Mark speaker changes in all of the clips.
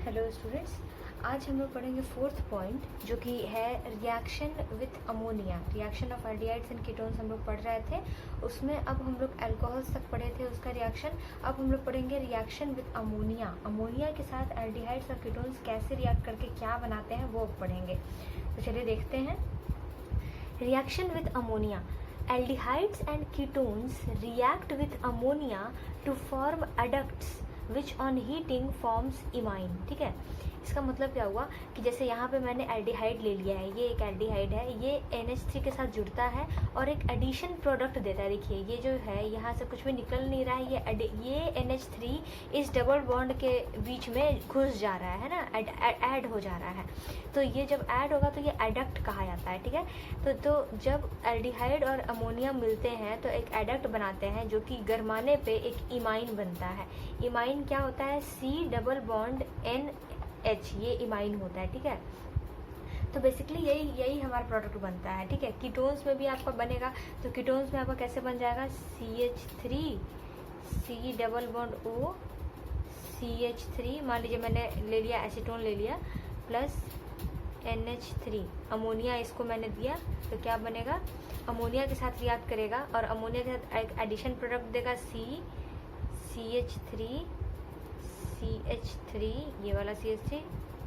Speaker 1: Hello students, आज हम लोग पढ़ेंगे फोर्थ पॉइंट जो कि है reaction with ammonia. Reaction of aldehydes and ketones हम लोग पढ़ रहे थे, उसमें अब हम लोग अल्कोहल्स तक पढ़े थे उसका रिएक्शन। अब हम लोग पढ़ेंगे रिएक्शन विथ अमोनिया। अमोनिया के साथ एल्डिहाइड्स और कीटोन्स कैसे रिएक्ट करके क्या बनाते हैं वो पढ़ेंगे। तो चलिए देखते हैं। Reaction with ammonia. Aldehydes and ketones react with ammonia to form adducts which on heating forms imine. ठीक है, इसका मतलब क्या हुआ कि जैसे यहाँ पे मैंने एल्डिहाइड ले लिया है, ये एक एल्डिहाइड है, ये NH3 के साथ जुड़ता है और एक एडिशन प्रोडक्ट देता है। देखिए ये जो है यहाँ से कुछ भी निकल नहीं रहा है, ये NH3 इस डबल बॉन्ड के बीच में घुस जा रहा है ना, ऐड हो जा रहा है। तो ये जब ऐड होगा तो ये एडक्ट कहा जाता है। ठीक है, तो जब एल्डिहाइड और अमोनिया मिलते हैं तो एक एडक्ट बनाते हैं जो कि गरमाने पे एक इमाइन बनता है। इमाइन क्या होता है? C डबल बॉन्ड NH, ये इमाइन होता है। ठीक है, तो बेसिकली यही हमारा प्रोडक्ट बनता है। ठीक है, कीटोन्स में भी आपका बनेगा, तो कीटोन्स में आपका कैसे बन जाएगा? CH3 C double bond O CH3, मान लीजिए मैंने ले लिया एसीटोन ले लिया, प्लस NH3, अमोनिया इसको मैंने दिया, तो क्या बनेगा? अमोनिया के साथ रिएक्ट करेगा और अमोनिया के साथ एक एडिशन प्रोडक्ट देगा CH3, ये वाला CH3,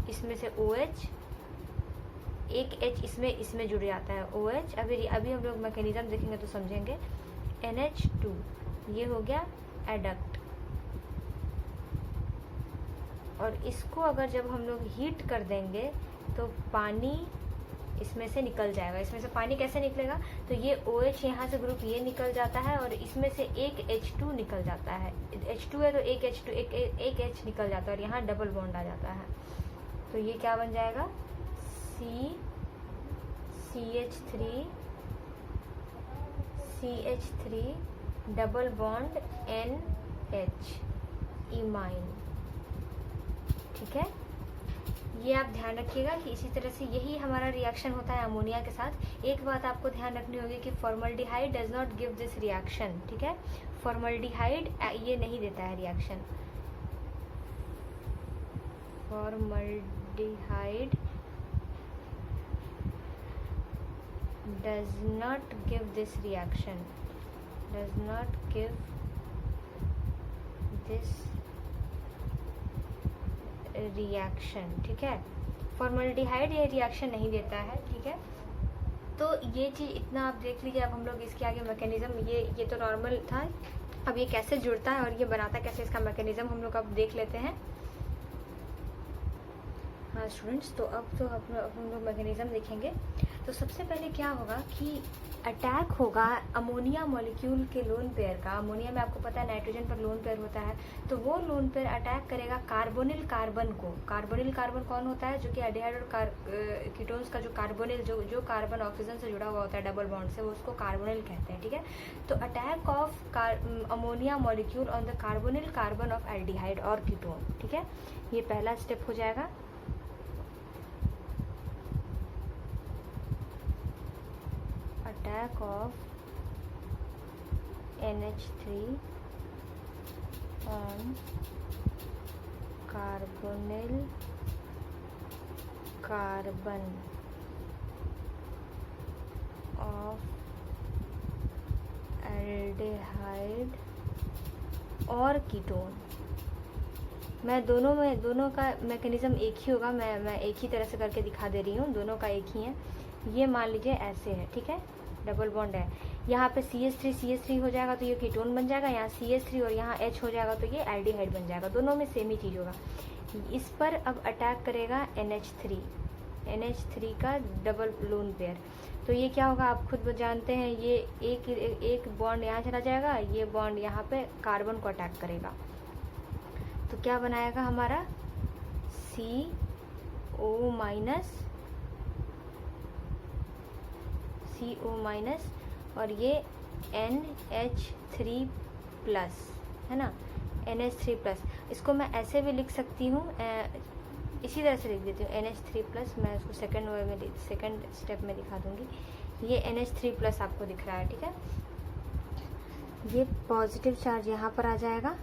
Speaker 1: इसमें से OH, एक H इसमें जुड़ जाता है OH। अभी हम लोग मैकेनिज्म देखेंगे तो समझेंगे। NH2, ये हो गया एडक्ट, और इसको अगर जब हम लोग हीट कर देंगे तो पानी इसमें से निकल जाएगा। इसमें से पानी कैसे निकलेगा? तो ये OH यहाँ से ग्रुप ये निकल जाता है और इसमें से एक H2 निकल जाता है। H2 है तो एक H2 एक H निकल जाता है और यहाँ डबल बॉन्ड आ जाता है। तो ये क्या बन जाएगा? CH3 double bond NH, imine. ठीक है, ये आप ध्यान रखिएगा कि इसी तरह से यही हमारा रिएक्शन होता है अमोनिया के साथ। एक बात आपको ध्यान रखनी होगी कि formaldehyde does not give this reaction. ठीक है, फॉर्मल्डिहाइड ये नहीं देता है reaction. Formaldehyde does not give this reaction, does not give this reaction. ठीक है, फॉर्मल्डिहाइड ये रिएक्शन नहीं देता है। ठीक है, तो ये चीज़ इतना आप देख लीजिए। अब हम लोग इसके आगे मैकेनिज्म, ये तो नॉर्मल था, अब ये कैसे जुड़ता है और ये बनाता कैसे, इसका मैकेनिज्म हम लोग अब देख लेते हैं। हाँ स्टूडेंट्स, तो अब तो हम लोग मैकेनिज्म देखेंगे। तो सबसे पहले क्या होगा कि अटैक होगा अमोनिया मॉलिक्यूल के लोन पेयर का। अमोनिया में आपको पता है नाइट्रोजन पर लोन पेयर होता है, तो वो लोन पेयर अटैक करेगा कार्बोनिल कार्बन को। कार्बोनिल कार्बन कौन होता है? जो कि एल्डिहाइड और कीटोन्स का जो कार्बोनिल जो कार्बन ऑक्सीजन से जुड़ा हुआ होता है डबल बॉन्ड से, वो उसको कार्बोनिल कहते हैं। ठीक है, तो attack of ammonia molecule on the carbonyl carbon of aldehyde और कीटोन। ठीक है, ये पहला स्टेप हो जाएगा। Attack of NH3 on carbonyl carbon of aldehyde और कीटोन। मैं दोनों का मैकेनिज्म एक ही होगा, मैं एक ही तरह से करके दिखा दे रही हूँ, दोनों का एक ही है। ये मान लीजिए ऐसे है। ठीक है, डबल बॉन्ड है, यहाँ पे CH3 हो जाएगा तो ये कीटोन बन जाएगा, यहाँ CH3 और यहाँ H हो जाएगा तो ये एल्डिहाइड बन जाएगा। दोनों में सेम ही चीज़ होगा। इस पर अब अटैक करेगा NH3 का डबल लोन पेयर। तो ये क्या होगा आप खुद जानते हैं, ये एक बॉन्ड यहाँ चला जाएगा, ये बॉन्ड यहाँ पे कार्बन को अटैक करेगा, तो क्या बनाएगा हमारा? CO माइनस और ये NH3 प्लस है ना, NH3 प्लस। इसको मैं ऐसे भी लिख सकती हूँ, इसी तरह से लिख देती हूँ NH3 प्लस। मैं उसको सेकंड स्टेप में दिखा दूँगी। ये NH3 प्लस आपको दिख रहा है। ठीक है, ये पॉजिटिव चार्ज यहाँ पर आ जाएगा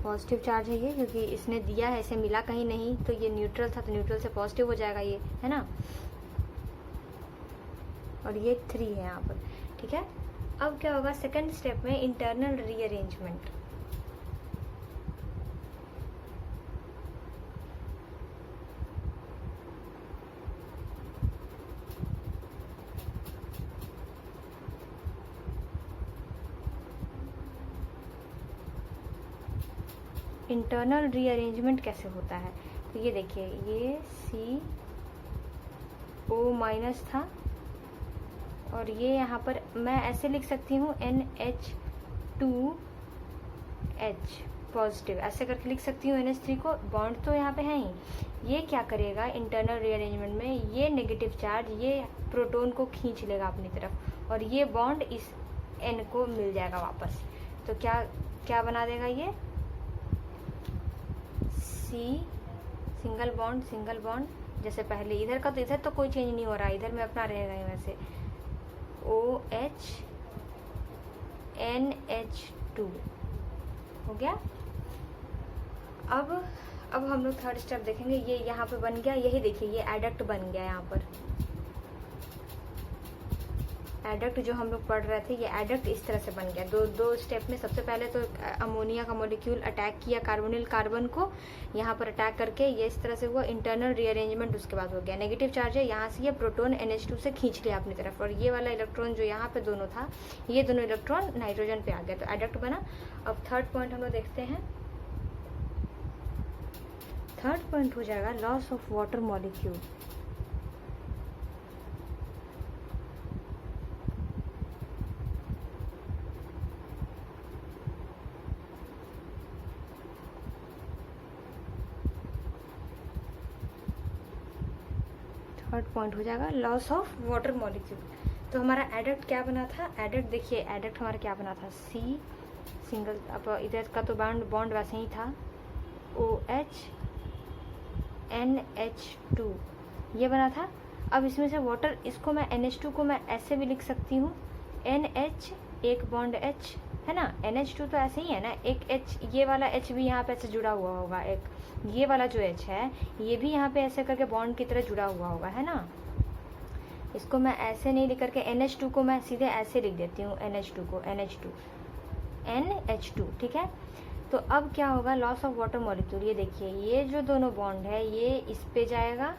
Speaker 1: पॉजिटिव चार्ज है ये, क्योंकि इसने दिया है, इसे मिला कहीं नहीं, तो ये न्यूट्रल था, तो न्यूट्रल से पॉजिटिव हो जाएगा ये, है ना। और ये 3 है यहाँ पर, ठीक है। अब क्या होगा सेकंड स्टेप में, इंटरनल रीअरेंजमेंट। इंटरनल रीअरेंजमेंट कैसे होता है, तो ये देखिए, ये CO- था, और ये यहाँ पर मैं ऐसे लिख सकती हूँ NH2H पॉजिटिव, ऐसे करके लिख सकती हूँ NH3 को। बॉन्ड तो यहाँ पे है ही। ये क्या करेगा इंटरनल रीअरेंजमेंट में, ये नेगेटिव चार्ज ये प्रोटॉन को खींच लेगा अपनी तरफ, और ये बॉन्ड इस N को मिल जाएगा वापस। तो क्या क्या बना देगा ये, C सिंगल बॉन्ड, जैसे पहले इधर का, तो इधर तो कोई चेंज नहीं हो रहा, इधर में अपना रहेगा ही वैसे, OH NH2 हो गया। अब हम लोग थर्ड स्टेप देखेंगे। ये यहाँ पे बन गया, यही देखिए, ये एडक्ट बन गया यहाँ पर। एडक्ट जो हम लोग पढ़ रहे थे, ये एडक्ट इस तरह से बन गया। दो स्टेप में, सबसे पहले तो अमोनिया का मॉलिक्यूल अटैक किया कार्बोनिल कार्बन को, यहाँ पर अटैक करके ये इस तरह से हुआ। इंटरनल रीअरेंजमेंट उसके बाद हो गया। नेगेटिव चार्ज है, यहाँ से ये प्रोटॉन NH2 से खींच लिया अपनी तरफ, और ये वाला इलेक्ट्रॉन जो यहाँ पे दोनों था, ये दोनों इलेक्ट्रॉन नाइट्रोजन पे आ गया, तो एडक्ट बना। अब थर्ड पॉइंट हम लोग देखते हैं। थर्ड पॉइंट हो जाएगा loss of water molecule. Third point हो जाएगा लॉस ऑफ वाटर मॉलिक्यूल। तो हमारा एडक्ट क्या बना था, एडक्ट देखिए, एडक्ट हमारा क्या बना था, C सिंगल, अब इधर का तो बॉन्ड वैसे ही था, OH NH2 ये बना था। अब इसमें से वाटर, इसको मैं NH2 को मैं ऐसे भी लिख सकती हूँ, NH एक बॉन्ड H, है ना। NH2 तो ऐसे ही है ना, एक H, ये वाला H भी यहाँ पे ऐसे जुड़ा हुआ होगा, एक ये वाला जो H है ये भी यहाँ पे ऐसे करके बॉन्ड की तरह जुड़ा हुआ होगा, है ना। इसको मैं ऐसे नहीं लिख करके NH2 को मैं सीधे ऐसे लिख देती हूँ, NH2 को NH2, ठीक है। तो अब क्या होगा, लॉस ऑफ वाटर मॉलिक्यूल। ये देखिए, ये जो दोनों बॉन्ड है ये इस पे जाएगा,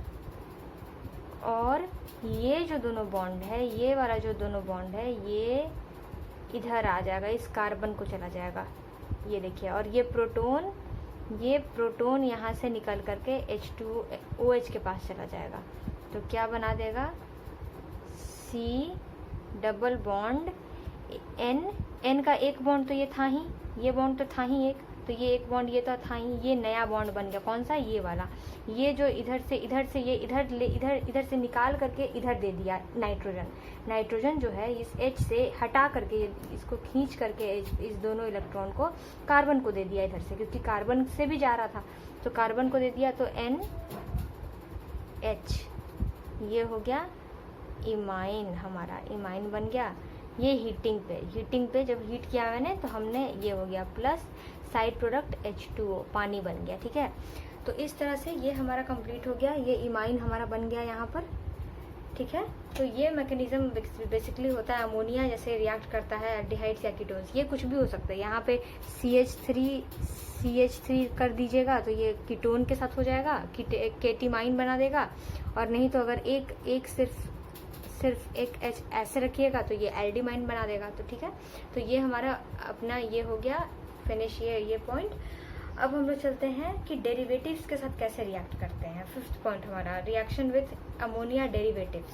Speaker 1: और ये जो दोनों बॉन्ड है, ये वाला जो दोनों बॉन्ड है ये इधर आ जाएगा, इस कार्बन को चला जाएगा, ये देखिए। और ये प्रोटॉन यहाँ से निकल करके H2OH के पास चला जाएगा, तो क्या बना देगा, C डबल बॉन्ड N का एक बॉन्ड तो ये था ही, ये बॉन्ड तो था ही एक, तो ये एक बॉन्ड ये तो था ही, ये नया बॉन्ड बन गया, कौन सा, ये वाला। ये जो इधर से ये इधर से निकाल करके इधर दे दिया नाइट्रोजन जो है इस H से हटा करके, इसको खींच करके इस दोनों इलेक्ट्रॉन को कार्बन को दे दिया इधर से, क्योंकि कार्बन से भी जा रहा था, तो कार्बन को दे दिया, तो NH ये हो गया इमाइन, हमारा इमाइन बन गया। ये हीटिंग पे जब हीट किया मैंने, तो हमने ये हो गया प्लस साइड प्रोडक्ट H2O, पानी बन गया, ठीक है। तो इस तरह से ये हमारा कंप्लीट हो गया, ये इमाइन हमारा बन गया यहाँ पर, ठीक है। तो ये मैकेनिज्म बेसिकली होता है, अमोनिया जैसे रिएक्ट करता है एल्डिहाइड्स या कीटोन्स, ये कुछ भी हो सकता है। यहाँ पे CH3 कर दीजिएगा तो ये कीटोन के साथ हो जाएगा, केटीमाइन बना देगा, और नहीं तो अगर एक सिर्फ एक H ऐसे रखिएगा तो ये एल्डिमाइन बना देगा, तो ठीक है। तो ये हमारा अपना ये हो गया फिनिश, ये पॉइंट। अब हम लोग चलते हैं कि डेरिवेटिव्स के साथ कैसे रिएक्ट करते हैं। फिफ्थ पॉइंट हमारा reaction with ammonia derivatives.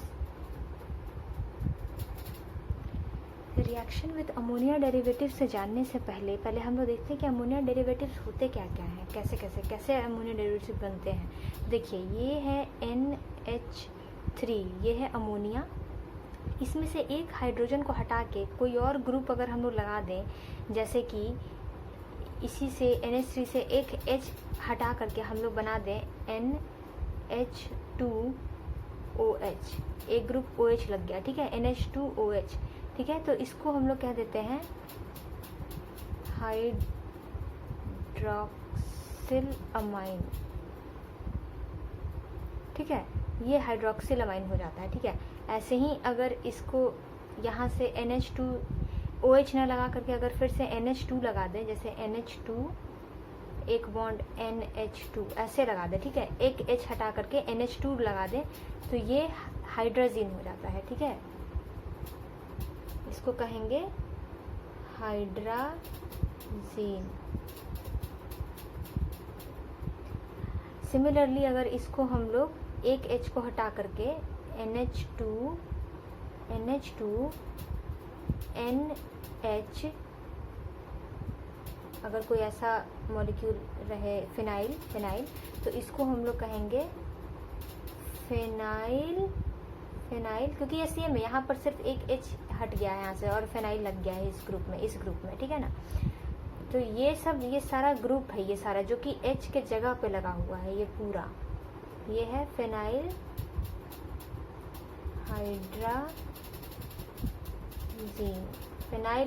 Speaker 1: Reaction with ammonia derivatives से जानने से पहले हम लोग देखते हैं कि अमोनिया डेरिवेटिव्स होते क्या क्या हैं, कैसे अमोनिया डेरिवेटिव्स बनते हैं। देखिए, ये है NH3, ये है अमोनिया। इसमें से एक हाइड्रोजन को हटा के कोई और ग्रुप अगर हम लोग लगा दें, जैसे कि इसी से NH3 से एक H हटा करके हम लोग बना दें NH2OH, एक ग्रुप OH लग गया, ठीक है, NH2OH, ठीक है। तो इसको हम लोग कह देते हैं हाइड्रोजन हाइड्रोक्सिल अमाइन, ठीक है, ये हाइड्रोक्सिल अमाइन हो जाता है, ठीक है। ऐसे ही अगर इसको यहाँ से NH2OH ना लगा करके अगर फिर से NH2 लगा दें, जैसे NH2 एक बॉन्ड NH2 ऐसे लगा दें, ठीक है, एक H हटा करके NH2 लगा दें तो ये हाइड्राजीन हो जाता है, ठीक है। इसको कहेंगे हाइड्राजीन। सिमिलरली अगर इसको हम लोग एक H को हटा करके NH2 NH अगर कोई ऐसा मॉलिक्यूल रहे फिनाइल, तो इसको हम लोग कहेंगे फिनाइल, क्योंकि ये सेम है, यहाँ पर सिर्फ एक H हट गया है यहाँ से और फिनाइल लग गया है इस ग्रुप में, ठीक है ना। तो ये सारा ग्रुप है, ये सारा जो कि H के जगह पे लगा हुआ है, ये पूरा ये है फिनाइल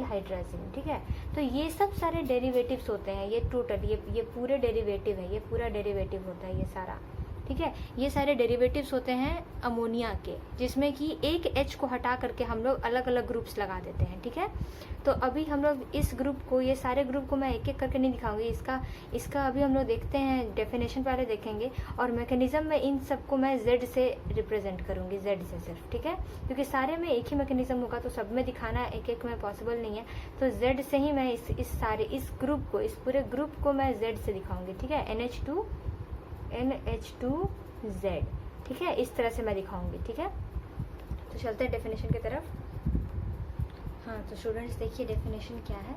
Speaker 1: हाइड्राजीन, ठीक है। तो ये सब सारे डेरिवेटिव्स होते हैं, ये टोटल ये पूरे डेरिवेटिव है, ये पूरा डेरिवेटिव होता है ये सारा, ठीक है। ये सारे डेरिवेटिव्स होते हैं अमोनिया के, जिसमें कि एक H को हटा करके हम लोग अलग अलग ग्रुप्स लगा देते हैं, ठीक है। तो अभी हम लोग इस ग्रुप को, ये सारे ग्रुप को मैं एक एक करके नहीं दिखाऊंगी, इसका अभी हम लोग देखते हैं, डेफिनेशन पहले देखेंगे और मैकेनिज्म में इन सबको मैं Z से रिप्रेजेंट करूंगी, Z से सिर्फ, ठीक है, क्योंकि सारे में एक ही मैकेनिज्म होगा तो सब में दिखाना एक एक में पॉसिबल नहीं है। तो Z से ही मैं इस पूरे ग्रुप को मैं Z से दिखाऊंगी, ठीक है, NH2Z, ठीक है, इस तरह से मैं दिखाऊंगी, ठीक है। तो चलते हैं डेफिनेशन की तरफ। हाँ, तो स्टूडेंट्स देखिए डेफिनेशन क्या है।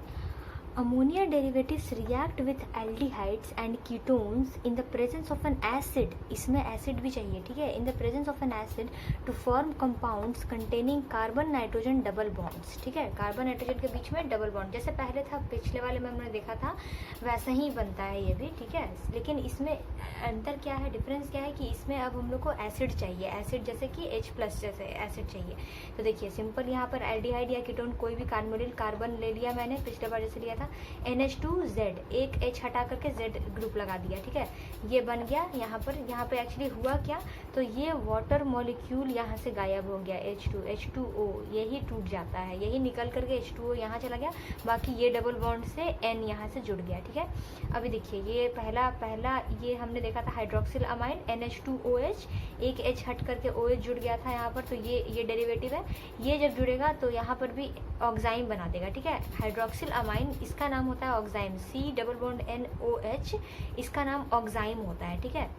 Speaker 1: Ammonia derivatives react with aldehydes and ketones in the presence of an acid, इसमें एसिड भी चाहिए, ठीक है, in the presence of an acid to form compounds containing carbon nitrogen double bonds, ठीक है, कार्बन नाइट्रोजन के बीच में डबल बॉन्ड, जैसे पहले था पिछले वाले में हमने देखा था वैसा ही बनता है ये भी, ठीक है। लेकिन इसमें अंतर क्या है, डिफरेंस क्या है कि इसमें अब हम लोग को एसिड चाहिए, एसिड जैसे कि H+ जैसे एसिड चाहिए। तो देखिए सिंपल, यहाँ पर एल्डिहाइड या कीटोन कोई भी कार्बोनिल कार्बन ले लिया मैंने, पिछले बार जैसे लिया था, NH2Z, एक H हटा करके Z ग्रुप लगा दिया, ठीक है, ये बन गया। यहाँ पे एक्चुअली हुआ क्या, तो ये वाटर मॉलिक्यूल यहाँ से गायब हो गया, H2O यही टूट जाता है, यही निकल करके H2O यहाँ चला गया, बाकी ये डबल बॉन्ड से N यहाँ से जुड़ गया, ठीक है। अभी देखिए ये पहला ये हमने देखा था हाइड्रोक्सिल अमाइन NH2OH, एक H हट करके OH जुड़ गया था यहाँ पर, तो ये डेरिवेटिव है, ये जब जुड़ेगा तो यहाँ पर भी ऑक्साइम बना देगा, ठीक है। हाइड्रोक्सिल अमाइन इसका नाम होता है ऑक्साइम, C+NOH इसका नाम ऑक्साइम होता है, ठीक है।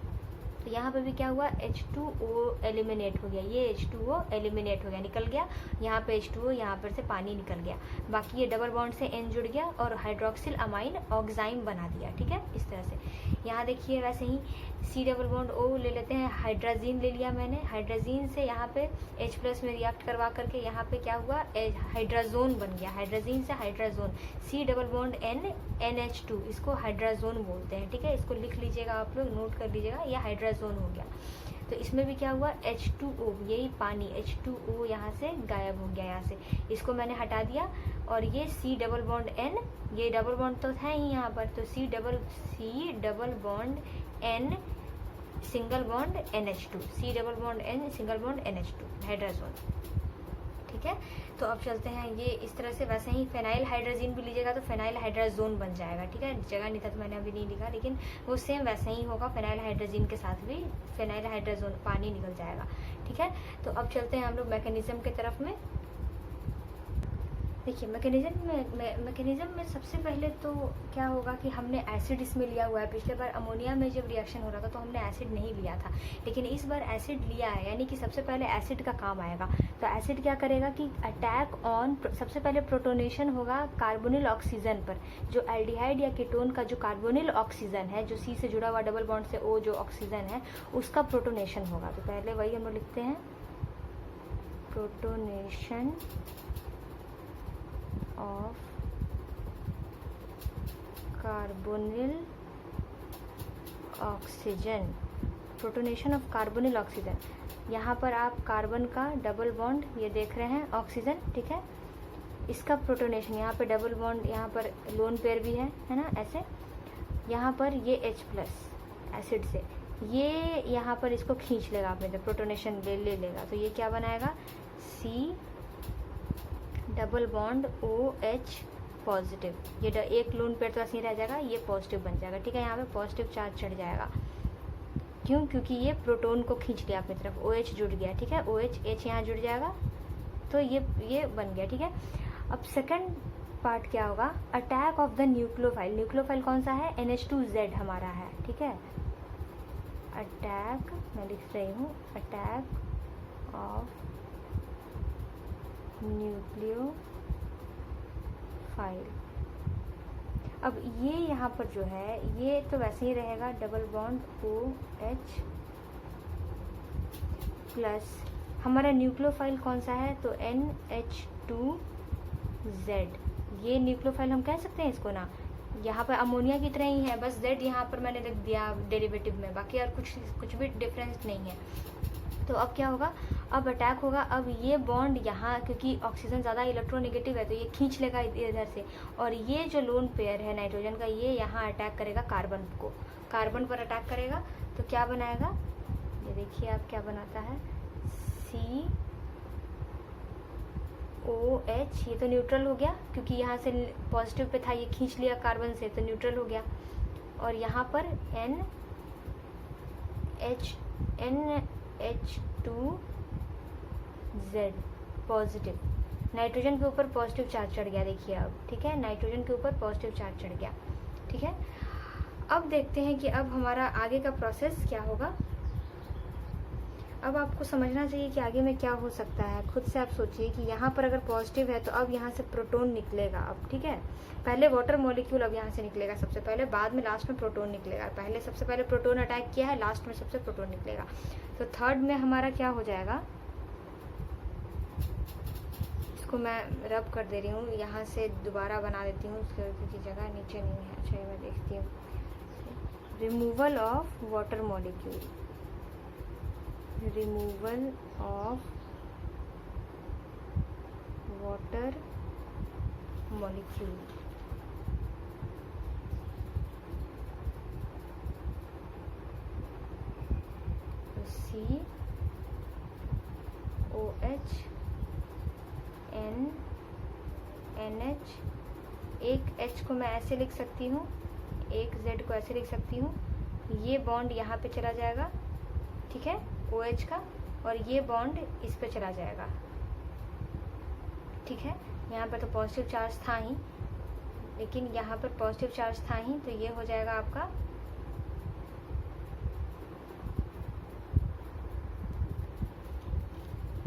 Speaker 1: तो यहाँ पे भी क्या हुआ, H2O एलिमिनेट हो गया, ये H2O एलिमिनेट हो गया, निकल गया, यहाँ पे H2O, यहाँ पर से पानी निकल गया, बाकी ये डबल बॉन्ड से N जुड़ गया और हाइड्रोक्सिल अमाइन ऑक्साइम बना दिया, ठीक है, इस तरह से। यहाँ देखिए वैसे ही C+O ले लेते हैं, हाइड्राजीन ले लिया मैंने, हाइड्राजीन से यहाँ पे H+ में रिएक्ट करवा करके यहाँ पे क्या हुआ, हाइड्राजोन बन गया, हाइड्राजीन से हाइड्राजोन, C+N NH2, इसको हाइड्राजोन बोलते हैं, ठीक है, इसको लिख लीजिएगा आप लोग, नोट कर लीजिएगा, यह हाइड्राजोन हो गया। तो इसमें भी क्या हुआ, H2O, यही पानी H2O यहाँ से गायब हो गया, यहाँ से इसको मैंने हटा दिया और ये C+N, ये डबल बॉन्ड तो है ही यहाँ पर, तो C double bond N single bond NH2, C+N single bond NH2 hydrazone, ठीक है। तो अब चलते हैं ये इस तरह से, वैसे ही फेनाइल हाइड्राजीन भी लीजिएगा तो फेनाइल हाइड्राजोन बन जाएगा, ठीक है, जगह नहीं था तो मैंने अभी नहीं लिखा, लेकिन वो सेम वैसे ही होगा, फेनाइल हाइड्राजीन के साथ भी फेनाइल हाइड्राजोन पानी निकल जाएगा, ठीक है। तो अब चलते हैं हम लोग मैकेनिज्म की तरफ में। देखिए मैकेनिज्म में सबसे पहले तो क्या होगा कि हमने एसिड इसमें लिया हुआ है, पिछले बार अमोनिया में जब रिएक्शन हो रहा था तो हमने एसिड नहीं लिया था, लेकिन इस बार एसिड लिया है, यानी कि सबसे पहले एसिड का काम आएगा। तो एसिड क्या करेगा कि अटैक ऑन, सबसे पहले प्रोटोनेशन होगा कार्बोनिल ऑक्सीजन पर, जो एल्डिहाइड या कीटोन का जो कार्बोनिल ऑक्सीजन है, जो C से जुड़ा हुआ डबल बॉन्ड से O जो ऑक्सीजन है, उसका प्रोटोनेशन होगा। तो पहले वही हम लोग लिखते हैं, protonation of carbonyl oxygen, protonation of carbonyl oxygen. यहाँ पर आप कार्बन का डबल बॉन्ड ये देख रहे हैं ऑक्सीजन, ठीक है, इसका प्रोटोनेशन, यहाँ पे डबल बॉन्ड, यहाँ पर लोन पेयर भी है ना, ऐसे यहाँ पर ये H प्लस एसिड से ये यहाँ पर इसको खींच लेगा आपने, जब प्रोटोनेशन ले लेगा तो ये क्या बनाएगा, C double bond OH positive, ये एक लोन पेयर तो ऐसे ही रह जाएगा, ये पॉजिटिव बन जाएगा। ठीक है, यहाँ पे पॉजिटिव चार्ज चढ़ जाएगा। क्यों? क्योंकि ये प्रोटोन को खींच लिया अपनी तरफ, OH जुड़ गया। ठीक है, OH H यहाँ जुड़ जाएगा तो ये बन गया। ठीक है, अब सेकंड पार्ट क्या होगा, attack of the nucleophile. Nucleophile कौन सा है, NH2Z हमारा है। ठीक है, अटैक मैं लिख रही हूँ, अटैक ऑफ न्यूक्लियोफाइल। अब ये यहाँ पर जो है ये तो वैसे ही रहेगा, डबल बॉन्ड OH प्लस हमारा न्यूक्लियोफाइल कौन सा है, तो NH2Z। ये न्यूक्लियोफाइल हम कह सकते हैं इसको ना, यहाँ पर अमोनिया की तरह ही है, बस Z यहाँ पर मैंने लिख दिया डेरिवेटिव में, बाकी और कुछ भी डिफरेंस नहीं है। तो अब क्या होगा, अब अटैक होगा। अब ये बॉन्ड यहाँ, क्योंकि ऑक्सीजन ज़्यादा इलेक्ट्रोनेगेटिव है तो ये खींच लेगा इधर से, और ये जो लोन पेयर है नाइट्रोजन का, ये यहाँ अटैक करेगा कार्बन को, कार्बन पर अटैक करेगा तो क्या बनाएगा, ये देखिए आप क्या बनाता है, COH। ये तो न्यूट्रल हो गया क्योंकि यहाँ से पॉजिटिव पे था, ये खींच लिया कार्बन से तो न्यूट्रल हो गया। और यहाँ पर NH2Z पॉजिटिव, नाइट्रोजन के ऊपर पॉजिटिव चार्ज चढ़ गया, देखिए अब। ठीक है, नाइट्रोजन के ऊपर पॉजिटिव चार्ज चढ़ गया। ठीक है, अब देखते हैं कि अब हमारा आगे का प्रोसेस क्या होगा। अब आपको समझना चाहिए कि आगे में क्या हो सकता है, खुद से आप सोचिए कि यहाँ पर अगर पॉजिटिव है तो अब यहाँ से प्रोटॉन निकलेगा। अब ठीक है, पहले वाटर मॉलिक्यूल अब यहाँ से निकलेगा सबसे पहले, बाद में लास्ट में प्रोटॉन निकलेगा। पहले सबसे पहले प्रोटॉन अटैक किया है, लास्ट में सबसे प्रोटॉन निकलेगा। तो थर्ड में हमारा क्या हो जाएगा, इसको मैं रब कर दे रही हूँ, यहाँ से दोबारा बना देती हूँ क्योंकि जगह नीचे नहीं है। अच्छा, मैं देखती हूँ, removal of water molecule, removal of water molecule। तो COH NH, एक H को मैं ऐसे लिख सकती हूँ, एक Z को ऐसे लिख सकती हूँ, ये बॉन्ड यहाँ पे चला जाएगा। ठीक है, OH का, और ये बॉन्ड इस पे चला जाएगा। ठीक है, यहाँ पर तो पॉजिटिव चार्ज था ही, लेकिन यहाँ पर पॉजिटिव चार्ज था ही, तो ये हो जाएगा आपका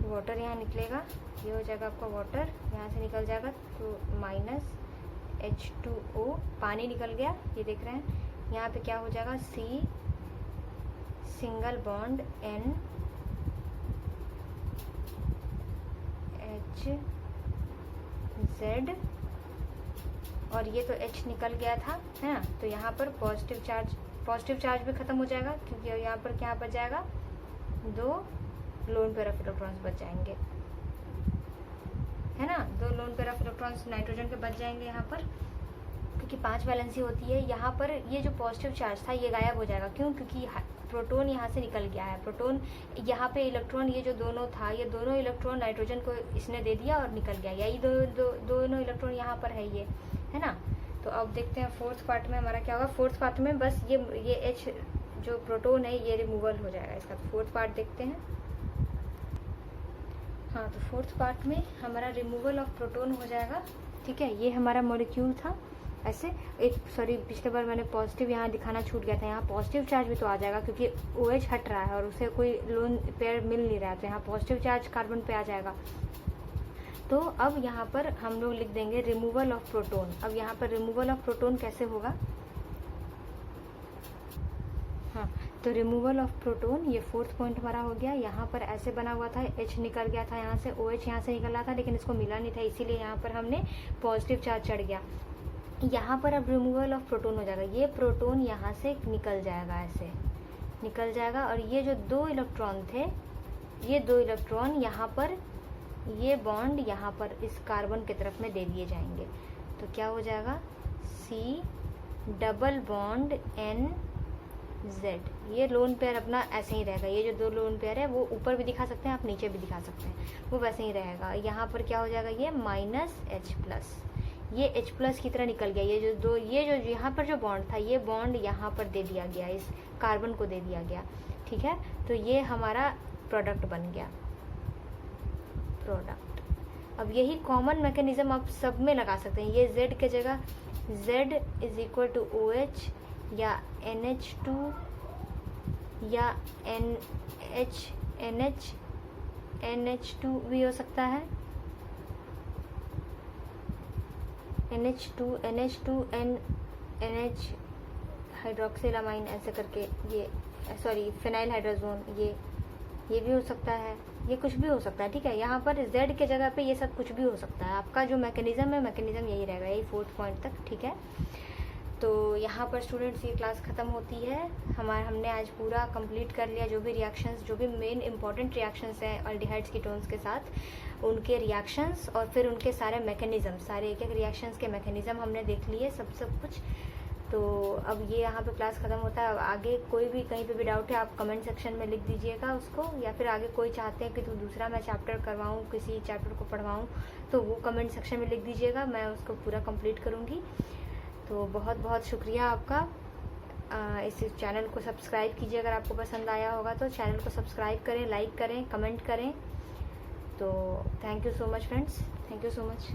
Speaker 1: वाटर, यहाँ निकलेगा, ये हो जाएगा आपका वाटर, यहाँ से निकल जाएगा तो माइनस H2O, पानी निकल गया, ये देख रहे हैं। यहाँ पे क्या हो जाएगा, C सिंगल बॉन्ड NHZ, और ये तो H निकल गया था, है ना, तो यहाँ पर पॉजिटिव चार्ज भी खत्म हो जाएगा क्योंकि यहाँ पर क्या बच जाएगा, 2 लोन पेयर ऑफ इलेक्ट्रॉन्स बच जाएंगे, है ना, 2 lone pair of electrons nitrogen के बच जाएंगे यहाँ पर, क्योंकि 5 वैलेंसी होती है। यहाँ पर ये जो पॉजिटिव चार्ज था ये गायब हो जाएगा। क्यों? क्योंकि प्रोटॉन यहाँ से निकल गया है। प्रोटॉन यहाँ पे इलेक्ट्रॉन, ये जो दोनों था, ये दोनों इलेक्ट्रॉन नाइट्रोजन को इसने दे दिया और निकल गया। यही दोनों इलेक्ट्रॉन यहाँ पर है, ये है ना। तो अब देखते हैं फोर्थ पार्ट में हमारा क्या होगा। फोर्थ पार्ट में बस ये H जो प्रोटॉन है ये रिमूवल हो जाएगा इसका। फोर्थ पार्ट देखते हैं। हाँ, तो फोर्थ पार्ट में हमारा रिमूवल ऑफ प्रोटॉन हो जाएगा। ठीक है, ये हमारा मॉलिक्यूल था। ऐसे पिछले बार मैंने पॉजिटिव यहाँ दिखाना छूट गया था। यहाँ पॉजिटिव चार्ज भी तो आ जाएगा क्योंकि OH हट रहा है और उसे कोई लोन पेयर मिल नहीं रहा है, तो यहाँ पॉजिटिव चार्ज कार्बन पे आ जाएगा। तो अब यहाँ पर हम लोग लिख देंगे रिमूवल ऑफ प्रोटॉन। अब यहाँ पर रिमूवल ऑफ प्रोटॉन कैसे होगा। हाँ, तो रिमूवल ऑफ प्रोटॉन, ये फोर्थ पॉइंट हमारा हो गया। यहाँ पर ऐसे बना हुआ था, H निकल गया था यहाँ से, OH यहाँ से निकल रहा था लेकिन इसको मिला नहीं था, इसीलिए यहाँ पर हमने पॉजिटिव चार्ज चढ़ गया। यहाँ पर अब रिमूवल ऑफ प्रोटॉन हो जाएगा। ये प्रोटॉन यहाँ से निकल जाएगा, ऐसे निकल जाएगा। और ये जो 2 इलेक्ट्रॉन थे, ये 2 इलेक्ट्रॉन यहाँ पर, ये बॉन्ड यहाँ पर इस कार्बन की तरफ में दे दिए जाएंगे। तो क्या हो जाएगा, C डबल बॉन्ड NZ। ये लोन पेयर अपना ऐसे ही रहेगा। ये जो दो लोन पेयर है वो ऊपर भी दिखा सकते हैं आप, नीचे भी दिखा सकते हैं, वो वैसे ही रहेगा। यहाँ पर क्या हो जाएगा, ये -H+, ये H+ की तरह निकल गया। ये जो यहाँ पर जो बॉन्ड था, ये बॉन्ड यहाँ पर दे दिया गया, इस कार्बन को दे दिया गया, ठीक है। तो ये हमारा प्रोडक्ट बन गया, प्रोडक्ट। अब यही कॉमन मैकेनिज्म आप सब में लगा सकते हैं। ये Z के जगह Z = OH या NH2 या NH2 भी हो सकता है, NH2 NH हाइड्रोक्सिलामाइन ऐसे करके, ये सॉरी फिनाइल हाइड्रोजोन, ये भी हो सकता है, ये कुछ भी हो सकता है, ठीक है। यहाँ पर Z के जगह पे ये सब कुछ भी हो सकता है। आपका जो मैकेनिज्म है, मैकेनिज्म यही रहेगा, यही 4th पॉइंट तक, ठीक है। तो यहाँ पर स्टूडेंट्स ये क्लास ख़त्म होती है। हमने आज पूरा कंप्लीट कर लिया, जो भी रिएक्शंस, जो भी मेन इंपॉर्टेंट रिएक्शंस हैं अल्डिहाइड्स कीटोन्स के साथ, उनके रिएक्शंस और फिर उनके सारे मैकेनिज्म, सारे एक एक रिएक्शंस के मैकेनिज्म हमने देख लिए, सब कुछ। तो अब ये यहाँ पे क्लास ख़त्म होता है। अब आगे कोई भी कहीं पे भी डाउट है आप कमेंट सेक्शन में लिख दीजिएगा उसको, या फिर आगे कोई चाहते हैं कि तो दूसरा मैं चैप्टर करवाऊँ, किसी चैप्टर को पढ़वाऊँ, तो वो कमेंट सेक्शन में लिख दीजिएगा, मैं उसको पूरा कंप्लीट करूँगी। तो बहुत बहुत शुक्रिया आपका। इस चैनल को सब्सक्राइब कीजिए अगर आपको पसंद आया होगा तो। चैनल को सब्सक्राइब करें, लाइक करें, कमेंट करें। तो thank you so much friends, thank you so much.